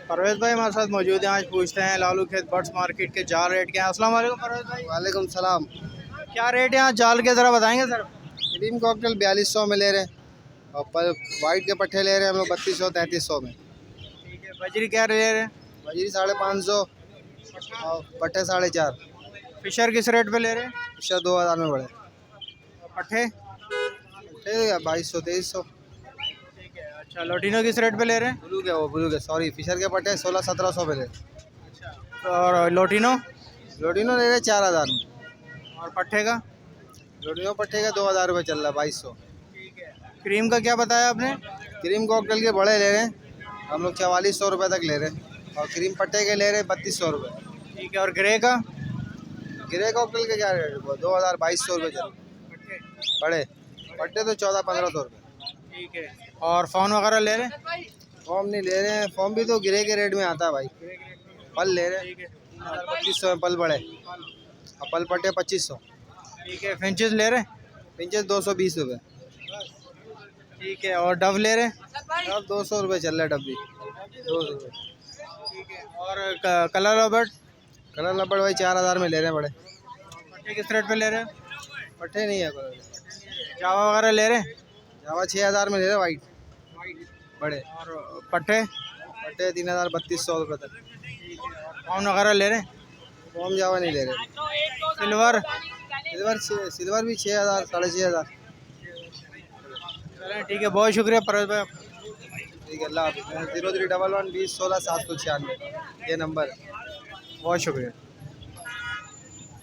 परवेज़ भाई हमारे साथ मौजूद हैं। आज पूछते हैं लालू खेत बर्ड्स मार्केट के जाल रेट क्या है। अस्सलाम वालेकुम परवेज़ भाई। वालेकुम सलाम। क्या रेट है यहाँ जाल के, ज़रा बताएंगे सर। क्रीम कॉकटेल 4200 में ले रहे हैं और पर वाइट के पट्टे ले रहे हैं हम लोग 3200 3300 में। ठीक है, बजरी क्या ले रहे हैं? वजीरी 550 और पट्टे 4.5। फिशर किस रेट पे ले रहे हैं? पिछले 2000 में बड़े और पट्ठे? पट्टे 2200 2300। ठीक है। अच्छा, लोटिनो किस रेट पे ले रहे हैं? ब्लू के सॉरी फिशर के पट्टे 16-1700 में ले रहे। और लोटिनो? लोडिनो ले रहे 4000 में। और पट्ठे का? लोडिनो पट्टे का 2000 रुपये चल रहा है 2200। ठीक है। क्रीम का क्या बताया आपने? क्रीम कॉकटेल के बड़े ले रहे हैं हम लोग 4400 रुपये तक ले रहे हैं और क्रीम पट्टे के ले रहे हैं 3200 रुपये। ठीक है। और ग्रे का? ग्रे कॉकटेल के क्या रेट है 2000 2200 रुपये चल रहे हैं। बड़े पट्टे तो 14-1500 रुपये। ठीक है। और फ़ोन वगैरह ले रहे हैं? फॉर्म नहीं ले रहे हैं, फॉर्म भी तो गिरे के रेट में आता है भाई। पल ले रहे हैं 3200 में पल बड़े और पल पट्टे 2500। ठीक है। फिंचेस ले रहे हैं? पिंचेस 220 रुपये। ठीक है। और डव ले रहे हैं? अब 200 रुपये चल रहा है डब्बी 200 रुपये। ठीक है। और कलर रॉबर्ट? कलर लपड़ भाई 4000 में ले रहे हैं बड़े। पट्टे किस रेट पे ले रहे हैं? पट्टे नहीं है कलर। जावा वगैरह ले रहे हैं? जावा 6000 में ले रहे हैं वाइट बड़े और पट्टे? पट्टे 3000 3200 रुपये तक। फ़ोन वगैरह ले रहे हैं? फॉर्म जावा नहीं ले रहे। सिल्वर? सिल्वर भी 6000 6500। चलें, ठीक है। बहुत शुक्रिया परवेज़ भाई। ठीक है अल्लाह हाफिज़। 0311 20 16 796 ये नंबर। बहुत शुक्रिया।